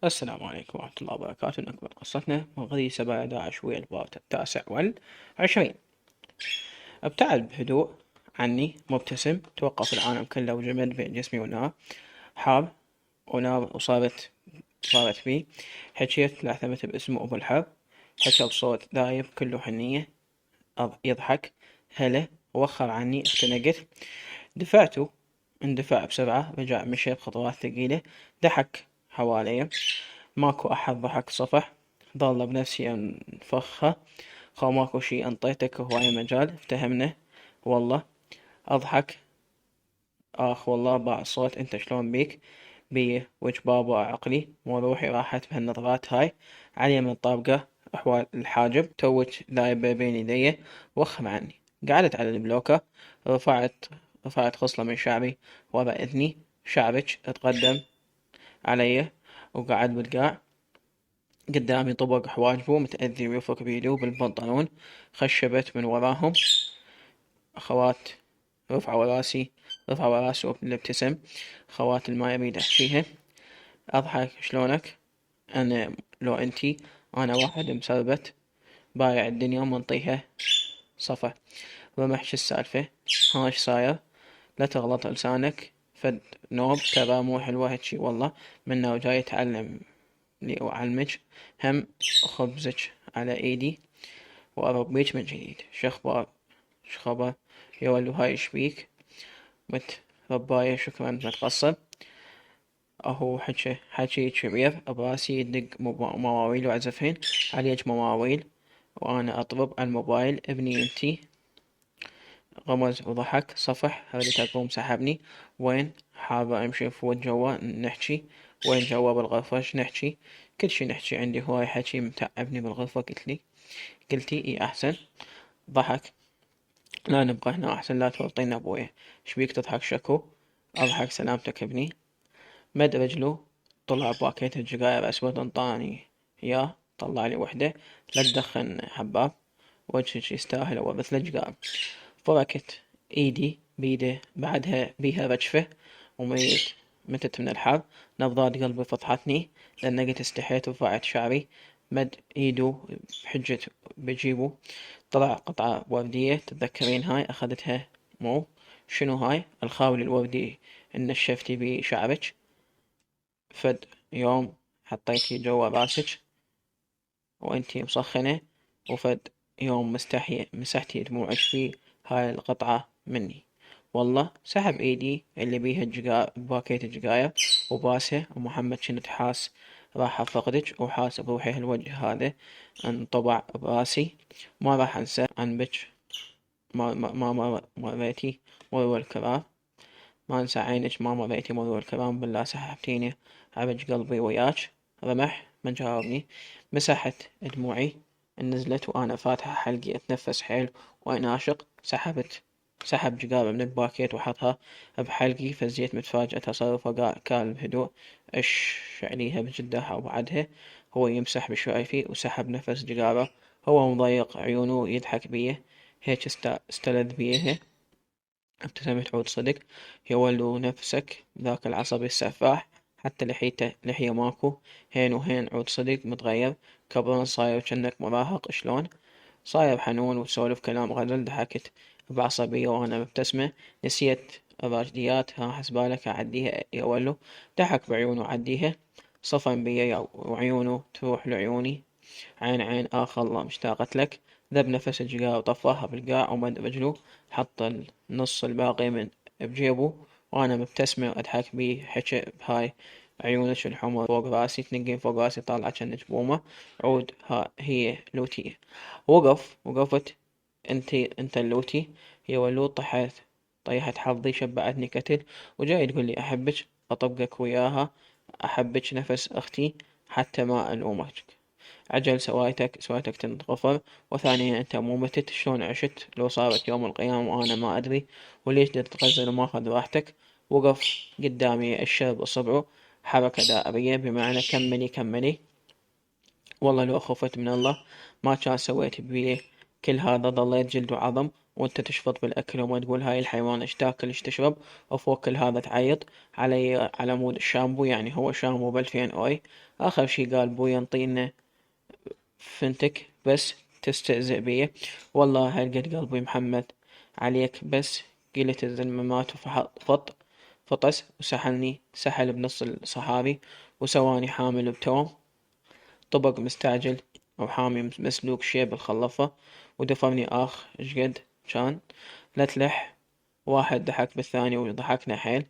السلام عليكم ورحمة الله وبركاته. نكمل قصتنا من غدي 7/11 الباب 19 ابتعد بهدوء عني مبتسم. توقف العالم كله وجمد بين جسمي ونار. حار ونار صارت بي. حكيت لعثمت باسمه أبو الحرب. حكى بصوت دايب كله حنية. يضحك. هلا. وخر عني اختنقت. دفعته. اندفع بسرعة. رجع مشي بخطوات ثقيلة. ضحك حواليه. ماكو أحد ضحك صفح. ضل بنفسي أنفخها. خو ماكو شي أنطيتك هواية مجال افتهمنا. والله أضحك. آخ والله باع الصوت أنت شلون بيك. بي وج بابا عقلي مو روحي راحت بهالنظرات هاي. علي من الطابقة أحوال الحاجب توج ذايبة بين يدي. وخم عني. قعدت على البلوكة. رفعت رفعت خصلة من شعري ورا إذني. شعرك اتقدم علي وقعد بالقاع. قدامي طبق حواجبه متأذي ويفرك بيده بالبنطلون. خشبت من وراهم أخوات. رفعوا راسي رفعوا راسه وابتسم. خوات ما يريد أحكيها. أضحك شلونك. أنا لو أنتي. أنا واحد مسربت بايع الدنيا منطيها صفا. رمح شو السالفة. هاش صاير. لا تغلط لسانك فد نوب ترى مو حلوة هالشي والله. منه وجاي يتعلم لي وأعلمك. هم خبزك على ايدي وأربيك من جديد. شخبر يولو هاي ايش بيك. مت رباية شكرا متقصر. اهو حكي كبير براسي يدق مواويل وعزفين. عليك مواويل وانا اطلب على الموبايل ابني انتي. غمز وضحك صفح. ردت اقوم سحبني. وين حابة امشي فوت جوا نحكي. وين جوا بالغرفة نحكي. كل شي نحكي عندي هواي حكي متعبني بالغرفة قلتي اي احسن. ضحك. لا نبقى هنا احسن لا تورطينا ابويا. شبيك تضحك شكو. اضحك سلامتك ابني. مد رجله. طلع باكيت السجاير اسود انطاني. يا طلع لي وحدة. لا تدخن حباب. وجهك يستاهل اول مثل جقام. فركت ايدي بيده بعدها بيها رجفة. وميت متت من الحر. نبضات قلبي فضحتني. لأنقت استحيت ورفعت شعري. مد ايده بحجة بجيبه. طلع قطعة وردية تتذكرين هاي أخذتها مو. شنو هاي الخاوي الوردي نشفتي بيه شعرك. فد يوم حطيتي جوا راسك وانتي مسخنة. وفد يوم مسحتي دموعك في هاي القطعة مني. والله سحب ايدي اللي بيها باكيت الجقاير وباسه. ومحمد شنت حاس راح افقدك وحاس بروحي هالوجه هذا انطبع براسي. ما راح انسى عن بك. ما مريتي مرور الكرام. ما انسى عينك ما مريتي مرور الكرام. بالله سحبتيني عرج قلبي وياك. رمح ما جاوبني. مسحت دموعي نزلت وانا فاتحة حلقي اتنفس حيل واناشق. سحب جقارة من الباكيت وحطها بحلقي. فزيت متفاجئ تصرفه قال بهدوء اش عليها بجدها وبعدها. هو يمسح بشايفي وسحب نفس جقارة. هو مضيق عيونه يضحك بيه. هيك استلذ بيها. ابتسمت عود صدق. يولو نفسك ذاك العصبي السفاح. حتى لحيته لحية ماكو. هين وهين عود صدق متغير. كبران صاير جنك مراهق شلون. صاير حنون وتسولف كلام غزل. ضحكت بعصبية وانا مبتسمة. نسيت الراجديات ها حسبالك اعديها يولو. ضحك بعيونه عديها. صفن بيا وعيونه تروح لعيوني. عين عين آخ الله مشتاقت لك. ذب نفس الجقا وطفاها بالقاع ومد رجله. حط النص الباقي من بجيبه. وأنا مبتسمة وأضحك بيه حكى بهاي عيونك الحمر فوق راسي تنقين فوق راسي طالعة جنك بومة. عود ها هي لوتي. وقفت انت اللوتي. هي ولوط طيحت حظي شبعتني كتل. وجاي تقول لي أحبك أطبقك وياها. أحبك نفس أختي حتى ما ألومك. عجل سويتك تنغفر. وثانيا انت مو متت شلون عشت لو صارت يوم القيامة وانا ما ادري. وليش تتغزل وماخذ راحتك. وقف قدامي الشرب اصبعه. حركة دائرية بمعنى كملي كملي. والله لو خفت من الله ما كان سويت بيه كل هذا. ضليت جلد وعظم وانت تشفط بالاكل وما تقول هاي الحيوان ايش تاكل ايش تشرب، وفوق كل هذا تعيط علي على مود الشامبو، يعني هو شامبو ب2000 اوي. اخر شي قال بوي انطينا فنتك بس تستهزئ بيه. والله هلقد قلبي محمد عليك، بس قلت الزلمة مات فطس وسحلني سحل بنص الصحابي، وسواني حامل بتوم طبق مستعجل أو حامي مسلوق شي بالخلفة، ودفرني اشقد جان لا تلح. واحد ضحك بالثاني وضحكنا حيل،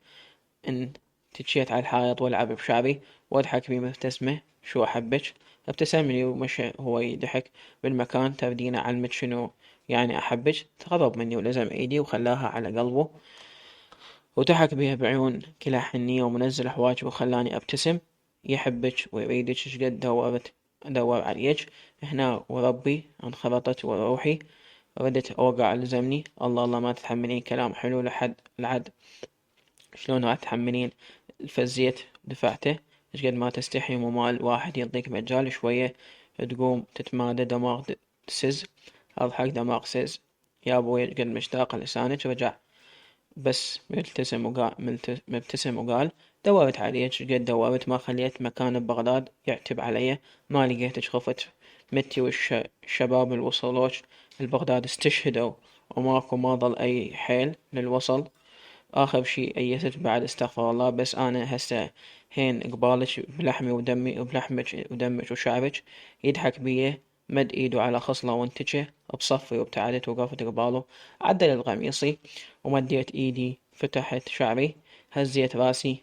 إن تجيت على الحائط والعب بشعري واضحك بي مبتسمة شو أحبك. ابتسم لي ومشى هو يضحك بالمكان، تردينا علمت شنو يعني أحبك. تقرب مني ولزم إيدي وخلاها على قلبه، وضحك بيها بعيون كلها حنية ومنزل حواجبه وخلاني أبتسم. يحبك ويريدك شقد أدور عليك هنا، وربي انخرطت وروحي ردت أوقع لزمني. الله الله ما تتحملين كلام حلو لحد شلون راح تحملين الفزيت دفعته. شقد ما تستحي مو واحد يعطيك مجال شوية تقوم تتمادى دماغ سز. أضحك دماغ سز يا أبوي قد مشتاق لسانك. رجع بس مبتسم وقال دورت عليك قد دورت ما خليت مكان ببغداد يعتب علي، ما لقيتك خفت متي والشباب الوصلوش البغداد استشهدوا وماكو ما ظل أي حيل للوصل. آخر شي أيست بعد استغفر الله، بس أنا هسه هين قبالك بلحمي ودمي وبلحمك ودمك وشعرك. يضحك بيه مد ايدو على خصله وانتجه بصفي، وابتعدت وقفت قباله عدل القميصي ومديت ايدي فتحت شعري، هزيت راسي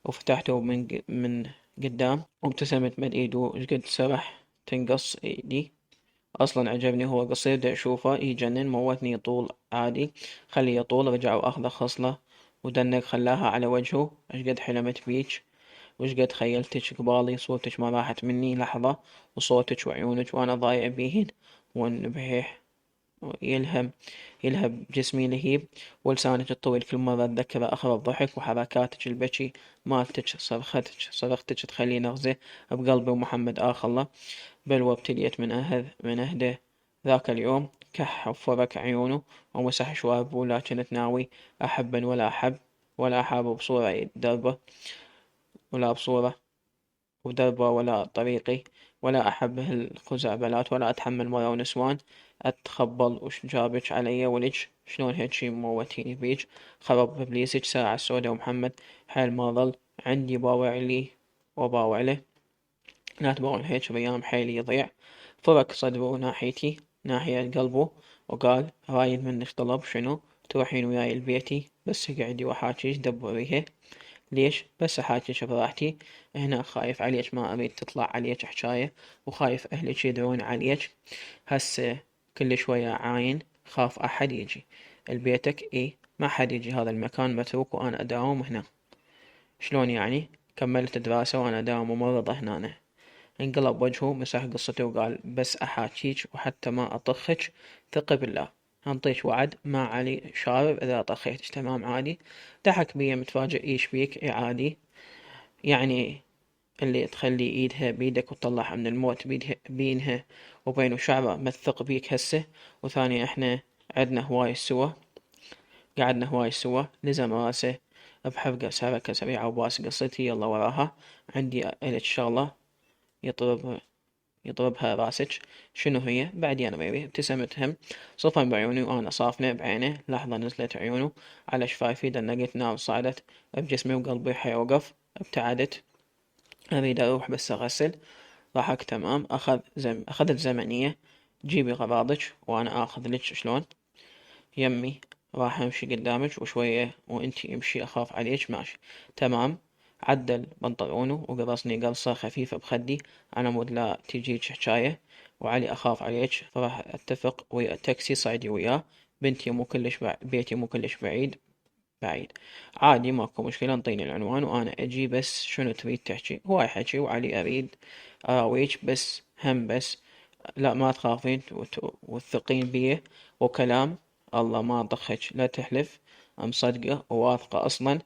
وفتحته من قدام وابتسمت مد ايدو شقد سرح تنقص ايدي. اصلا عجبني هو قصير دا اشوفه يجنن موتني طول عادي خليه يطول. رجع واخذ خصله ودنك خلاها على وجهه. اشقد حلمت بيج وشقد خيلتك قبالي، صوتك ما راحت مني لحظة وصوتك وعيونك وانا ضايع بيهن وانبهيح يلهم يلهب جسمي لهيب. ولسانك الطويل كل مرة اتذكره اخرب ضحك، وحركاتك البكي مالتك صرختك تخليني اغزه بقلبي. ومحمد الله بل وابتليت من أهده ذاك اليوم. كح وفرك عيونه ومسح شواربه، لكن ناوي أحبا ولا أحب بصورة دربه ولا بصورة ودربه ولا طريقي، ولا أحب الخزعبلات ولا أتحمل مرة ونسوان أتخبل وش جابك علي ولج شلون هيك شي موتيني بيج. خرب بإبليسك ساعة السودة. ومحمد حيل ما ظل عندي باوع لي وباوع له، لا تبغون هيك بأيام حيل يضيع. فرك صدره ناحيتي ناحية قلبه وقال رايد منك طلب شنو تروحين وياي لبيتي بس اقعدي وأحاجيش دبريها. ليش بس أحاجيش براحتي هنا، خايف عليك ما أريد تطلع عليك حجاية، وخايف أهلك يدرون عليك هسه كل شوية عاين، خاف أحد يجي لبيتك. ما حد يجي، هذا المكان متروك وأنا أداوم هنا. شلون يعني؟ كملت دراسة وأنا أداوم ممرضة هنا. انقلب وجهه مسح قصته وقال بس أحاجيج وحتى ما أطخج ثقي بالله، انطيش وعد ما علي شارب إذا طخيتش تمام عادي. ضحك بيه متفاجئ ايش بيك عادي يعني اللي تخلي ايدها بيدك وتطلعها من الموت بينها وبينه شعره مثق بيك هسه. وثاني احنا عدنا هواي سوا قعدنا هواي سوا. لزم راسه بحرقة سركة سريعة وباس قصتي يلا وراها. عندي إلك شغلة يطلب يضربها راسك. شنو هي؟ بعدين بيبي. ابتسمت هم صفن بعيوني وأنا صافنة بعينه. لحظة نزلت عيونه على شفايفي دنقت نار صعدت بجسمي وقلبي حيوقف. ابتعدت أريد أروح بس أغسل. ضحك تمام. أخذت زمنية جيبي غراضك وأنا آخذ لك شلون يمي. راح أمشي قدامك وشوية وإنتي امشي أخاف عليك ماشي تمام. عدل بنطلونه وقرصني قرصة خفيفة بخدي على مود لا تجيك حجاية وعلي أخاف عليك. فراح أتفق ويا تاكسي صعدي وياه. بيتي مو كلش بعيد عادي ماكو مشكلة. انطيني العنوان وأنا أجي. بس شنو تريد تحكي؟ هواي حكي وعلي أريد أراويج بس هم بس لا ما تخافين وتثقين بيه وكلام الله ما طخك لا تحلف مصدقة وواثقة أصلا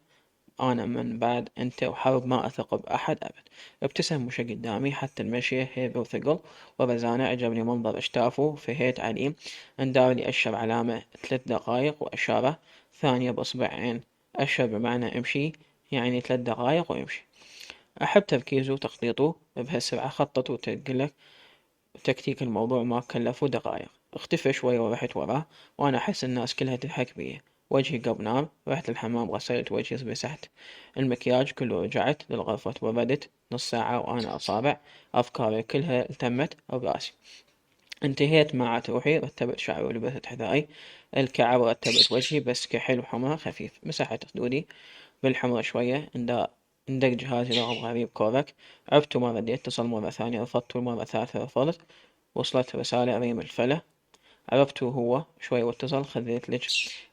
أنا من بعد أنت وحرب ما أثق بأحد أبد. ابتسم وش قدامي حتى المشي هيبة وثقل وبزانة. عجبني منظر أشتافه فهيت عليه. اندار لي أشر علامة 3 دقايق وأشاره ثانية بإصبعين. أشر بمعنى امشي، يعني 3 دقايق ويمشي. أحب تركيزه وتخطيطه بهالسرعة. خطط وتقلك تكتيك الموضوع ما كلفه دقايق. اختفى شوي ورحت وراه وأنا أحس الناس كلها تضحك بي. وجهي قب نار. رحت الحمام غسلت وجهي مسحت المكياج كله. رجعت للغرفة وردت نص ساعة وأنا أصابع أفكاري كلها التمت براسي. انتهيت مع روحي. رتبت شعري ولبست حذائي الكعب. رتبت وجهي بس كحل وحمرة خفيف. مسحت خدودي بالحمرة شوية. اندق جهازي رقم غريب كورك. عفت ما رديت. اتصل مرة ثانية رفضت. المرة الثالثة رفضت. وصلت رسالة ريم الفلة. عرفته هو شوي واتصل. خذيت لك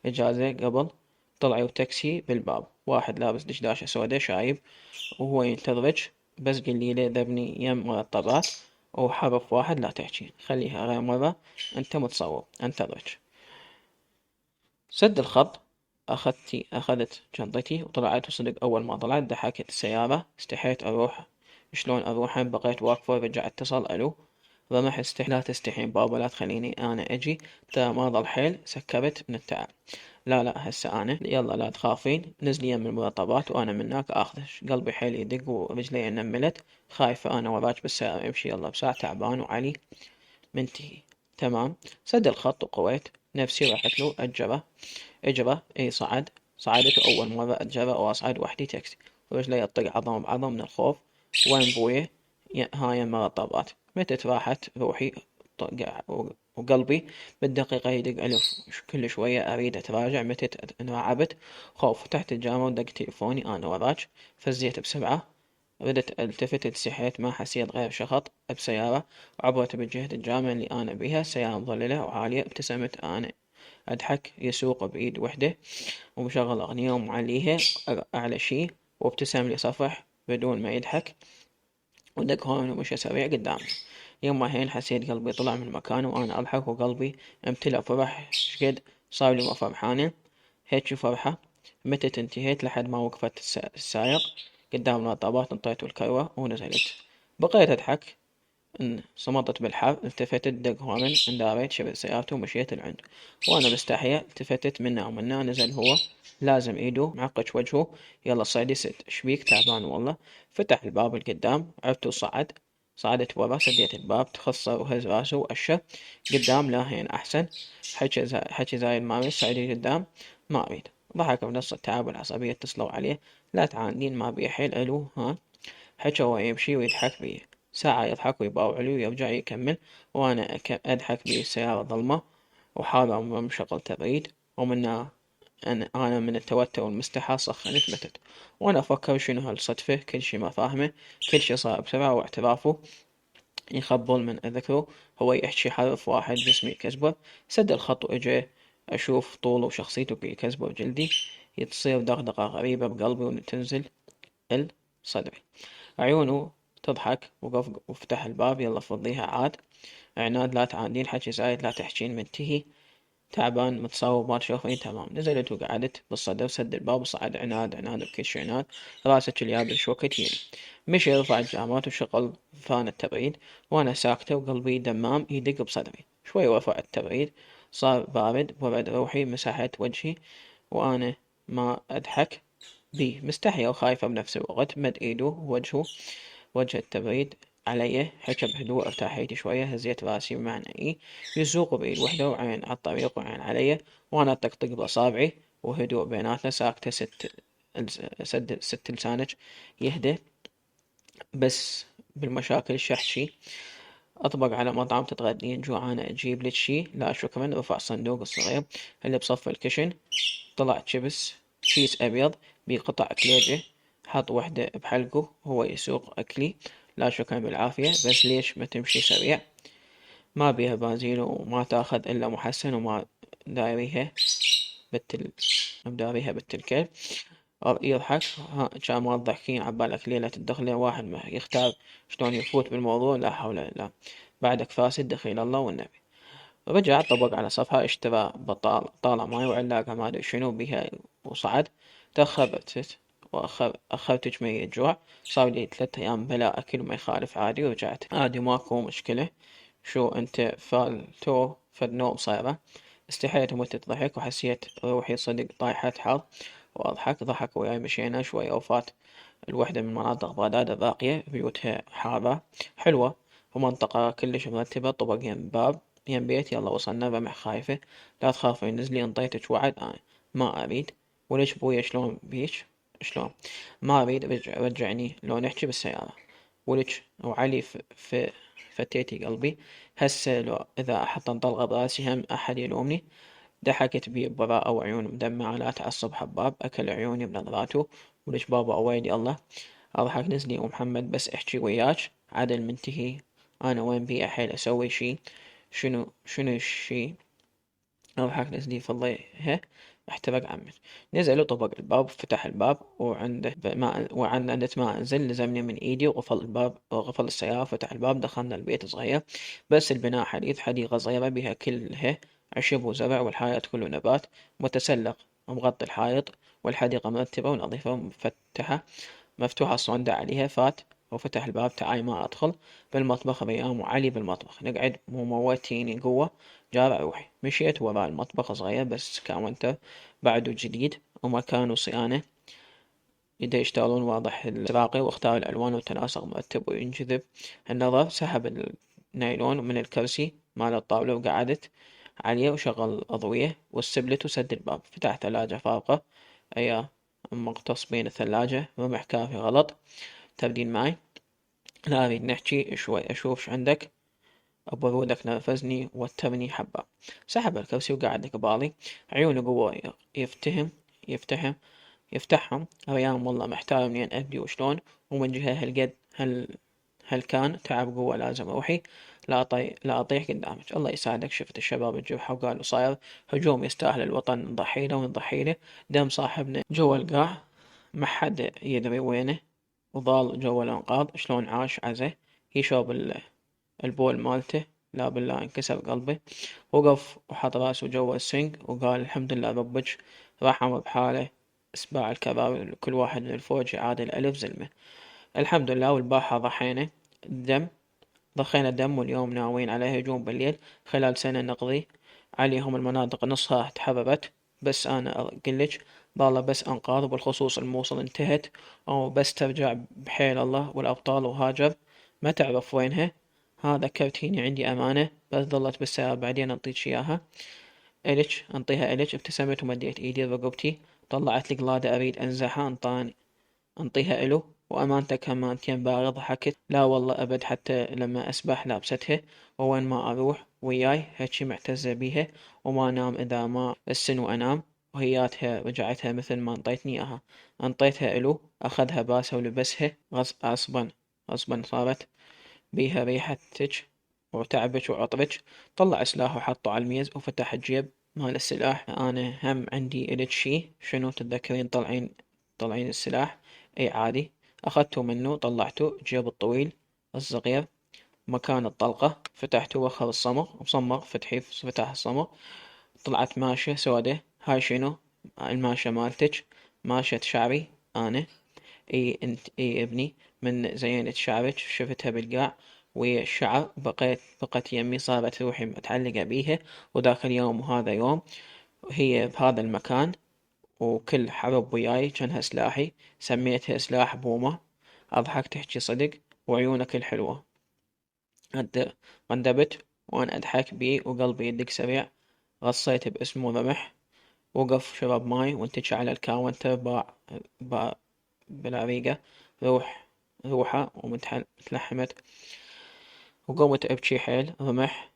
إجازة قبل طلعي وتاكسي بالباب. واحد لابس دشداشة سوداء شايب وهو ينتظرك. بس قليله ذبني يم مرطبات وحرف واحد لا تحكي. خليها غير مرة. أنت متصور أنتظرك. سد الخط. أخذت شنطتي وطلعت. وصدق أول ما طلعت ضحكت السيارة. استحيت أروح. شلون أروح؟ بقيت واقفة ورجع اتصل. ألو. رمح لا تستحين بابا لا تخليني أنا أجي. ترى ما ضل حيل سكرت من التعب. لا هسه أنا. يلا لا تخافين. نزلي يم المرطبات وأنا منك آخذش. قلبي حيل يدق ورجلي نملت. خايفة أنا وراك بالسيارة. امشي يلا بساعة تعبان وعلي منتهي. تمام. سد الخط وقويت نفسي. رحت له اجرة اي صعدت أول مرة أتجرأ وأصعد وحدي تاكسي. ورجلي يطق عظم بعظم من الخوف. وين بويه؟ هاي المرطبات. متت راحت روحي وقلبي بالدقيقة يدق ألف. كل شوية أريد أتراجع. متت انرعبت خوف. فتحت الجامعة ودق تليفوني. أنا وراك. فزيت بسرعة. ردت التفت التسحيت ما حسيت غير شخط بسيارة. عبرت بجهة الجامعة اللي أنا بيها. سيارة مظللة وعالية. ابتسمت أنا أضحك. يسوق بإيد وحدة ومشغل أغنية ومعليها أعلى شي. وابتسم لي صفح بدون ما يضحك ودق هون ومشى سريع قدامي. يوم هين حسيت قلبي طلع من مكانه وأنا أضحك وقلبي امتلأ فرح. شقد صار لي فرحانة هيك فرحة. متت انتهيت لحد ما وقفت السايق قدام الطابات. نطيت الكروة ونزلت. بقيت أضحك. صمتت بالحر. التفتت دق هون. انداريت شبه سيارته ومشيت لعنده وأنا مستحية. التفتت منا ومنا. نزل هو لازم ايده معقج وجهه. يلا صيدي ست شبيك تعبان والله. فتح الباب القدام. عرفت وصعد. صعدت ورا. سديت الباب. تخصر وهز راسه وأشر قدام. لا هين أحسن. حكي زايد ما صعدي قدام ما أريد. ضحك بنص التعب والعصبية. اتصلوا عليه. لا تعاندين ما بي حيل. ألو ها. حكى وهو يمشي ويضحك بي. ساعة يضحك ويباوع لي ويرجع يكمل وأنا أضحك بي. السيارة ظلمة وحارة ومشغل تبريد. ومن أنا من التوتر والمستحى سخنت متت. وأنا أفكر شنو هالصدفة. كل شي ما فاهمه. كل شي صار بسرعة. واعترافه يخبل من أذكره. هو يحكي حرف واحد جسمي يكذبه. سد الخط وإجا أشوف طوله وشخصيته يكذبه بجلدي. يتصير دغدغة غريبة بقلبي وتنزل صدري. عيونه تضحك. وفتح الباب. يلا فضيها عاد. عناد لا تعاندين. حكي زايد لا تحجين. منتهي تعبان متصاوب ما تشوفين. تمام. نزلت وقعدت بالصدر. سد الباب وصعد. عناد بكل شي عناد. راسه اليابس وقت يلي. مشي رفع الجامات وشغل فان التبريد. وانا ساكتة وقلبي دمام يدق بصدري. شوي ورفع التبريد. صار بارد. ورد روحي. مسحت وجهي وانا ما اضحك بيه. مستحية وخايفة بنفس الوقت. مد ايده وجهه وجه التبريد علي. حكى بهدوء. ارتاحيت شوية. هزيت راسي بمعنى ايه. يسوق بإيد وحدة وعين على الطريق وعين علي. وانا طقطق بأصابعي وهدوء بيناتنا. ساكتة ست لسانك يهدى بس بالمشاكل الشحشي. أطبق على مطعم تتغدين. جوعانة أجيب لك شي؟ لا شكرا. رفع الصندوق الصغير اللي بصف الكشن. طلع كيس أبيض بقطع كليجة. حط وحدة بحلقه. هو يسوق أكلي. لا شكرا بالعافية. بس ليش ما تمشي سريع؟ ما بيها بنزين وما تاخذ إلا محسن وما دايريها بالتلكيل. يضحك. كان ما تضحكين عبالك ليلة الدخلة. واحد ما يختار شلون يفوت بالموضوع. لا حول ولا بعدك فاسد دخيل الله والنبي. رجع طبق على صفحة. اشترى بطال طالع ماي وعلاقة ما أدري شنو بيها وصعد. تخبطت وأخذت جميع جوع. صار لي 3 أيام بلا أكل وما يخالف عادي، ورجعت عادي ماكو مشكلة. شو أنت فالتو فد نوم صايرة. استحيت ومتت ضحك وحسيت روحي صدق طايحة حظ وأضحك. ضحك وياي مشينا شوي وفات الوحدة من مناطق بغداد الراقية، بيوتها حارة حلوة ومنطقة كلش مرتبة. طبق يم باب يم بيت. يلا وصلنا. رمح خايفة. لا تخافي نزلي انطيتك وعد أنا ما أريد. وليش بويا شلون بيش شلون ما أريد رجعني لو نحكي بالسيارة. ولك وعلي في فتيتي قلبي. هسه لو إذا أحط طلقة براسي هم أحد يلومني. ضحكت بي ببراءة وعيون مدمعة. لا تعصب حباب. أكل عيوني بنظراته. ولك بابا أويلي الله. أضحك نزلي ومحمد بس أحكي وياك عدل منتهي. أنا وين بي أحيل أسوي شي. شنو الشي. أضحك نزلي فضيها. احترق عمك. نزل وطبق الباب. فتح الباب وعنده ما أنزل لزمني من إيدي وقفل الباب وقفل السيارة. فتح الباب. دخلنا البيت صغير بس البناء حديث. حديقة صغيرة بها كلها عشب وزرع والحائط كله نبات متسلق ومغطي الحائط. والحديقة مرتبة ونظيفة مفتوحة الصندة عليها. فات وفتح الباب. تعاي ما أدخل بالمطبخ. ريام وعلي بالمطبخ نقعد مو موتيني قوة. جارع روحي. مشيت وراء المطبخ صغير بس كاونتر بعده جديد ومكانه صيانة. يدا يشتغلون واضح الراقي واختار الألوان والتناسق مرتب وينجذب النظر. سحب النايلون من الكرسي مال الطاولة وقعدت عليه وشغل الأضوية والسبلت وسد الباب. فتح ثلاجة فارغة. أيا مغتص بين الثلاجة. رمح كافي غلط. تبدين معي. لا أريد نحكي شوي. أشوف شو عندك. برودك نرفزني وترني حبة. سحب الكرسي وقعد قبالي. عيونه قوة يفتهم يفتحهم. ريان والله محتار منين أبدي وشلون. ومن جهة هل كان تعب قوة لازم روحي. لا أطيح قدامك. الله يساعدك. شفت الشباب الجرحى وقالوا صاير هجوم يستاهل الوطن نضحيله ونضحيله. دم صاحبنا جوا القاع ما حد يدري وينه. وظل جوا الأنقاض. شلون عاش عزه يشرب البول مالته. لا بالله انكسر قلبه. وقف وحط راسه جوا السنك وقال الحمد لله ربج رحم بحاله. اسباع الكبار كل واحد من الفوج يعادل 1000 زلمة. الحمد لله. والبارحة ضخينا الدم واليوم ناويين على هجوم بالليل. خلال سنة نقضي عليهم المناطق نصها تحررت. بس أنا أقلج بالله بس أنقاذ وبالخصوص الموصل انتهت. أو بس ترجع بحيل الله والأبطال وهاجر ما تعرف وينها. هذا كرتيني عندي أمانة بس ظلت بالسيارة بعدين أنطيك إياها. أنطيها إلك. ابتسمت ومديت إيدي رقبتي. طلعت لي قلادة أريد أنزحها. أنطيها إلو. وأمانتك همانتين بارض. ضحكت. لا والله أبد حتى لما أسبح لابستها. ووين ما أروح وياي هيجي معتزة بيها. وما أنام إذا ما السن وأنام. وهياتها رجعتها مثل ما انطيتني إياها. انطيتها إلو. أخذها باسها ولبسها غصبا صارت بيها ريحتك وتعبك وعطرك. طلع سلاح وحطه على الميز وفتح الجيب مال السلاح. أنا هم عندي إلك شي. شنو تتذكرين طلعين السلاح. اي عادي. اخذته منه. طلعته جيب الطويل الصغير مكان الطلقة. فتحته واخذ الصمغ فتح الصمغ. طلعت ماشية سودة. هاي شنو. الماشية مالتك. ماشية شعري انا. اي انت اي ابني من زينة شعرك شفتها بالقاع ويا الشعر. بقت يمي صارت روحي متعلقة بيها. وذاك اليوم وهذا يوم هي بهذا المكان. وكل حرب وياي جنها سلاحي. سميتها سلاح بومة. أضحك تحكي صدق وعيونك الحلوة. غندبت وأنا أضحك بيه وقلبي يدق سريع. غصيت باسمه رمح. وقف شرب ماي وانتج على الكاونتر. باع بالعريقة. روحه ومتلحمت. وقمت أبكي حيل. رمح.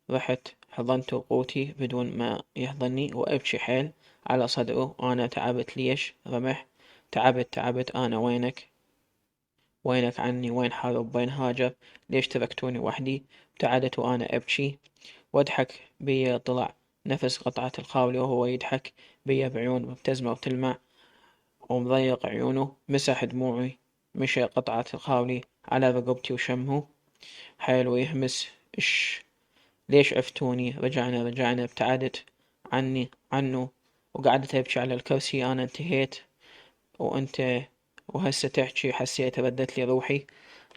رحت حضنته قوتي بدون ما يحضني وأبكي حيل على صدره. وأنا تعبت. ليش رمح. تعبت أنا. وينك عني. وين حارب وين هاجر. ليش تركتوني وحدي. ابتعدت وأنا أبكي. واضحك بيا. طلع نفس قطعة الخاولي وهو يضحك بيا بعيون مبتسمة وتلمع ومضيق عيونه. مسح دموعي. مشى قطعة الخاولي على رقبتي وشمه حيل ويهمس. إش ليش عفتوني. رجعنا. ابتعدت عنه وقعدت أبكي على الكرسي. أنا انتهيت وأنت وهسه تحكي حسيت ردت لي روحي.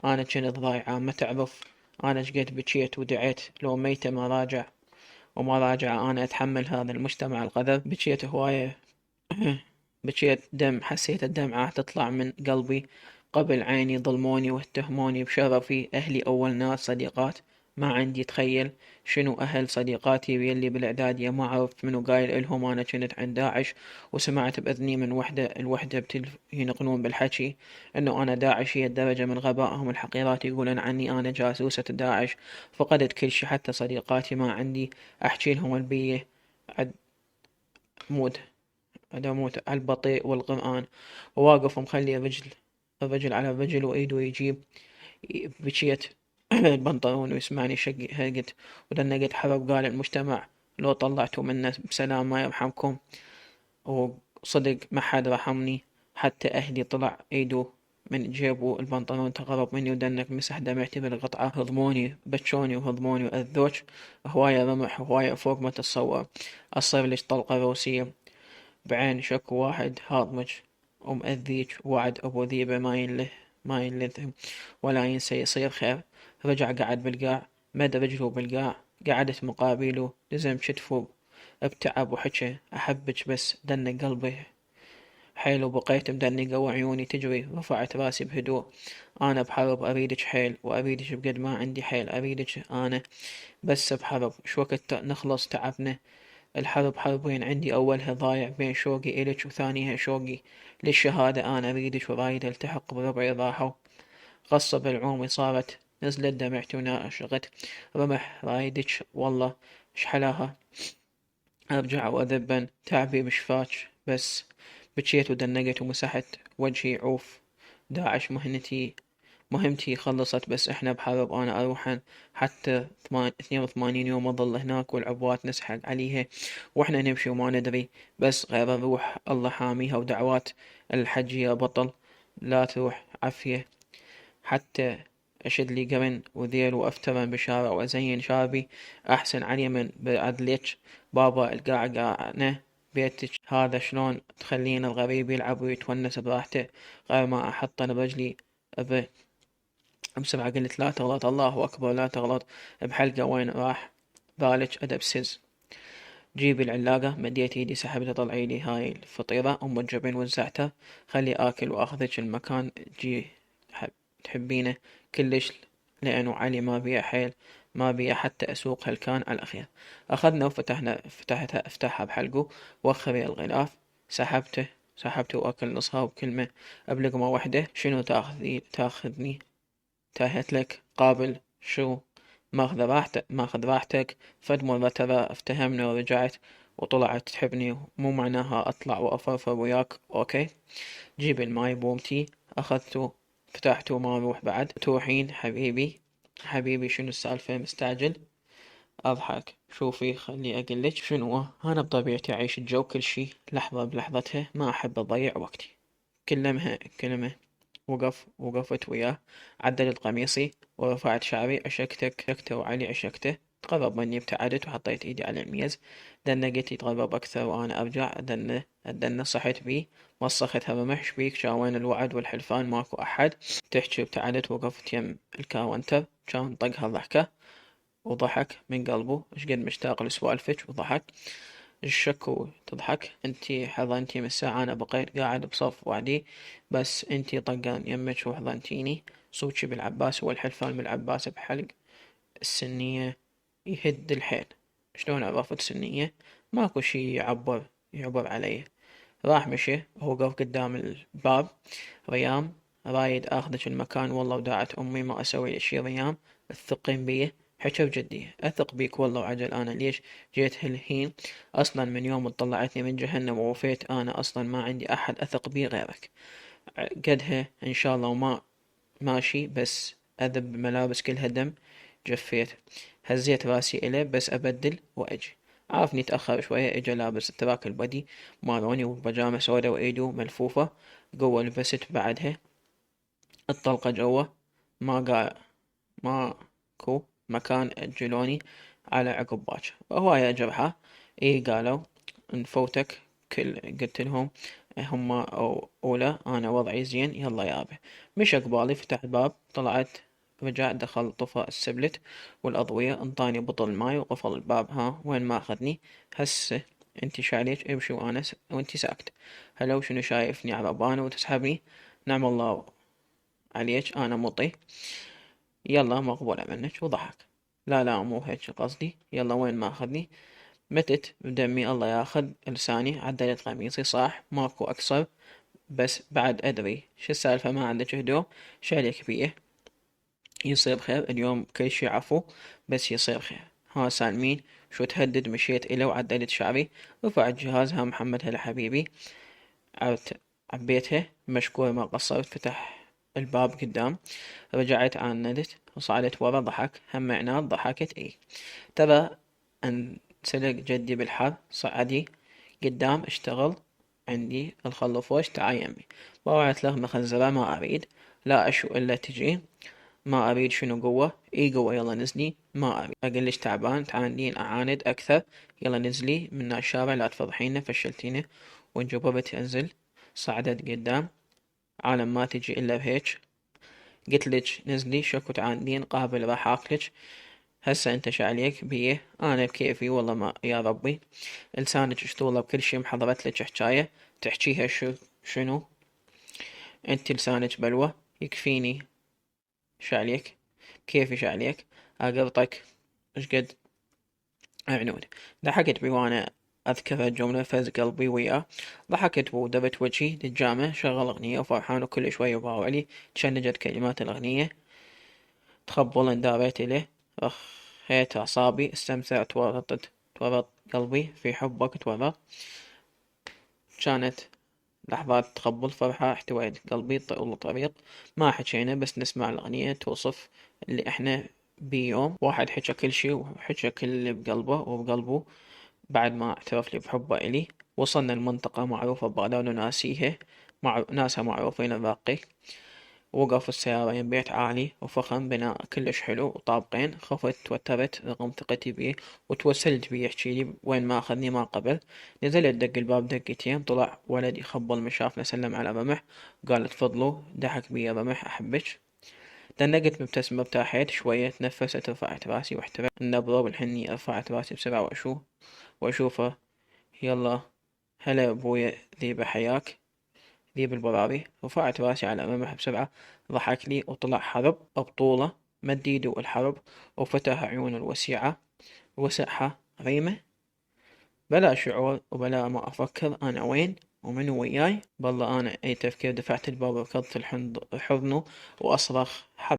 أنا كنت ضايعة ما تعرف. أنا شقد بكيت ودعيت لو ميتة ما راجع وما راجع أنا أتحمل هذا المجتمع القذر. بكيت هواية. بكيت دم، حسيت الدمعة تطلع من قلبي. قبل عيني ظلموني واتهموني بشرفي، أهلي أول ناس، صديقات ما عندي. تخيل شنو أهل صديقاتي يلي بالإعدادية ما عرفت منو قايل إلهم أنا كنت عند داعش. وسمعت بأذني من الوحدة ينقلون بالحكي إنه أنا داعشي. الدرجة من غبائهم الحقيرات يقولون عني أنا جاسوسة داعش. فقدت كل شي حتى صديقاتي ما عندي أحكي لهم البية. عد موت أدموت على البطيء والظمآن. وواقف ومخلي الرجل على الرجل وإيده يجيب. بكيت البنطلون ويسمعني شق هقت ودنقت حرب. قال المجتمع لو طلعتوا منه بسلام ما يرحمكم. وصدق ما حد رحمني. حتى أهلي طلع إيده من جيبه البنطلون تقرب مني ودنك مسح دمعتي بالقطعة. هضموني بتشوني وهضموني وأذوج. هواية رمح هواية فوق ما تتصور. أصير ليش طلقة روسية بعين شك واحد هاضمج ومأذيج. وعد أبو ذيبة ما ينلثم ولا ينسى يصير خير. رجع قعد بالقاع مد رجله بالقاع. قعدت مقابله لزم كتفه ابتعب وحكى أحبك بس دنك قلبي حيل. وبقيت مدنقة وعيوني تجري. رفعت راسي بهدوء. أنا بحرب أريدك حيل وأريدك بقد ما عندي حيل. أريدك أنا بس بحرب شو وقت نخلص تعبنا. الحرب حربين عندي أولها ضايع بين شوقي إلك وثانيها شوقي للشهادة. أنا أريدك ورايد ألتحق بربعي راحوا. غصة بالعومي صارت نزلت دمعتي وناشغت. رمح رايدك والله شحلاها. أرجع وأذبن تعبي بشفاك بس. بكيت ودنقت ومسحت وجهي عوف. داعش مهمتي خلصت بس احنا بحرب. انا اروح حتى 82 يوم اظل هناك والعبوات نسحق عليها واحنا نمشي وما ندري. بس غير الروح الله حاميها ودعوات الحج يا بطل لا تروح عافية. حتى أشد لي قرن وذيل وأفترن بشارع وأزين شاربي أحسن علي من بعدلك. بابا القعقعنة بيتك هذا شلون تخلين الغريب يلعب ويتونس براحته غير ما أحطن برجلي بسرعة. قلت لا تغلط الله أكبر لا تغلط بحلقة وين راح بالك أدب سز. جيبي العلاقة مديت ايدي سحبتها طلعي لي هاي الفطيرة أم الجبن وزعتها. خلي آكل وأخذك المكان جي تحبينه كلش لأنه علي ما بيه حيل ما بيه حتى أسوق هالكان على الأخير. أخذنا أفتحها بحلقه وأخري الغلاف. سحبته وأكل نصها وبكلمة بلقمة وحدة. شنو تاخذني تاهت لك قابل شو ماخذ راحتك. فد مرة ترى افتهمنا ورجعت وطلعت تحبني مو معناها اطلع وافرفر وياك اوكي. جيب الماي بومتي اخذته فتحته ما اروح بعد توحين حبيبي شنو السالفة مستعجل. اضحك شوفي خلي اقلك شنو انا بطبيعتي اعيش الجو كل شي لحظة بلحظتها ما احب اضيع وقتي. كلمة وقفت وياه. عدلت قميصي ورفعت شعري أشكته وعلي أشكته. تقرب مني ابتعدت وحطيت إيدي على الميز. دنقت يتقرب أكثر وأنا أرجع أدنى صحت بي وسختها رمح شبيك شاوين الوعد والحلفان ماكو أحد. تحكي ابتعدت وقفت يم الكاونتر كان طقها الضحكة وضحك من قلبه شقد مشتاق لسوالفك وضحك الشكو تضحك. انتي حضنتي من الساعة انا بقيت قاعد بصف وعدي بس انتي طقان يمك وحضنتيني. صوتي بالعباس والحلفان بالعباس بحلق السنية يهد الحيل. شلون عرفت سنية ماكو شي يعبر عليه. راح مشي ووقف قدام الباب. ريام رايد اخذك المكان والله وداعت امي ما اسوي شي ريام تثقين بيه. حكى بجدي اثق بيك والله وعجل انا ليش جيت هالحين اصلا من يوم طلعتني من جهنم ووفيت انا اصلا ما عندي احد اثق بيه غيرك. قدها ان شاء الله وما ماشي بس اذب ملابس كلها دم جفيت. هزيت راسي إليه بس أبدل وأجي. عرفني تأخر شوية اجا لابس التراك البدي مالوني وبجامة سودا وإيده ملفوفة. قوة لبست بعدها الطلقة جوا. ما قا ماكو مكان أجلوني على عقب باجر وهواية جرحة. اي قالوا نفوتك قلت لهم هما أو أولى أنا وضعي زين يلا يابا. مش قبالي فتح الباب طلعت، رجع دخل طفى السبلت والأضوية انطاني بطل ماي وقفل الباب. ها وين ما أخذني هسه؟ انتي شعليك امشي وأنا وانتي ساكت. هلو شنو شايفني عربانة وتسحبني؟ نعم الله عليك أنا مطي. يلا مقبولة منك وضحك. لا لا مو هيك قصدي، يلا وين ما أخذني؟ متت بدمي الله ياخذ لساني. عدلت قميصي صح ماكو أقصر، بس بعد أدري شو السالفة ما عندك هدوء؟ شعلك بيه؟ يصير خير اليوم كل شي عفو، بس يصير خير. ها سالمين؟ شو تهدد؟ مشيت إله وعدلت شعري. رفعت جهازها محمد هلا حبيبي. عبيتها مشكور ما قصرت. فتح الباب قدام. رجعت عاندت وصعدت ورا. ضحك هم عناد. ضحكت اي ترى انسلق جدي بالحر. صعدي قدام اشتغل عندي الخلفوش تعا يمي. طلعت له مخزرة ما أريد. لا أشو إلا تجي. ما أريد شنو قوة؟ إي قوة يلا نزلي. ما أريد أقلش تعبان تعاندين أعاند أكثر. يلا نزلي من الشارع لا تفضحينا فشلتينا. وانجبرت أنزل. صعدت قدام. عالم ما تجي إلا بهيج. قلتلج نزلي شكو تعاندين قابل راح أكلج. هسه انت شعليك بيه انا بكيفي والله ما يا ربي. لسانك شطولة بكل شي محضرت لك حجاية تحجيها شنو؟ انت لسانك بلوى يكفيني. شعليك كيفي شعليك اقرطك اشقد عنود. ضحكت بي وانا اذكر الجملة فز قلبي وياه. ضحكت ودبت وجهي للجامع شغل اغنية وفرحان وكل شوية باوعلي تشنجت كلمات الاغنية. تخبل انداريت إليه رخيت أعصابي استمتعت تورط قلبي في حبك تورط. كانت لحظات تقبل فرحة احتويت قلبي طول الطريق. ما حكينا بس نسمع الأغنية توصف اللي احنا بيوم واحد حكى كل شي وحكى كل اللي بقلبه وبقلبه. بعد ما اعترف لي بحبه إلي وصلنا لمنطقة معروفة ببغداد وناسيها ناسها معروفين الراقي. وقف السيارة يم بيت عالي وفخم بناء كلش حلو وطابقين. خفت توترت رغم ثقتي بيه وتوسلت بيه يحجيلي وين ما أخذني ما قبل. نزلت دق الباب دقتين طلع ولد يخبل من شافنا سلم على رمح. قال تفضلوا. ضحك بيه رمح أحبك. دنقت مبتسمة ارتاحيت شوية تنفست رفعت راسي واحترقت النبضة بالحني. رفعت راسي بسرعة وأشوفه. يلا هلا أبويا ذي بحياك ذيب البراري. رفعت راسي على أمامه بسرعة. ضحك لي وطلع حرب بطولة مد ايده الحرب وفتح عيونه الوسيعة وسعها غيمة. بلا شعور وبلا ما أفكر أنا وين ومنو وياي. بالله أنا أي تفكير دفعت الباب وركضت حضنه وأصرخ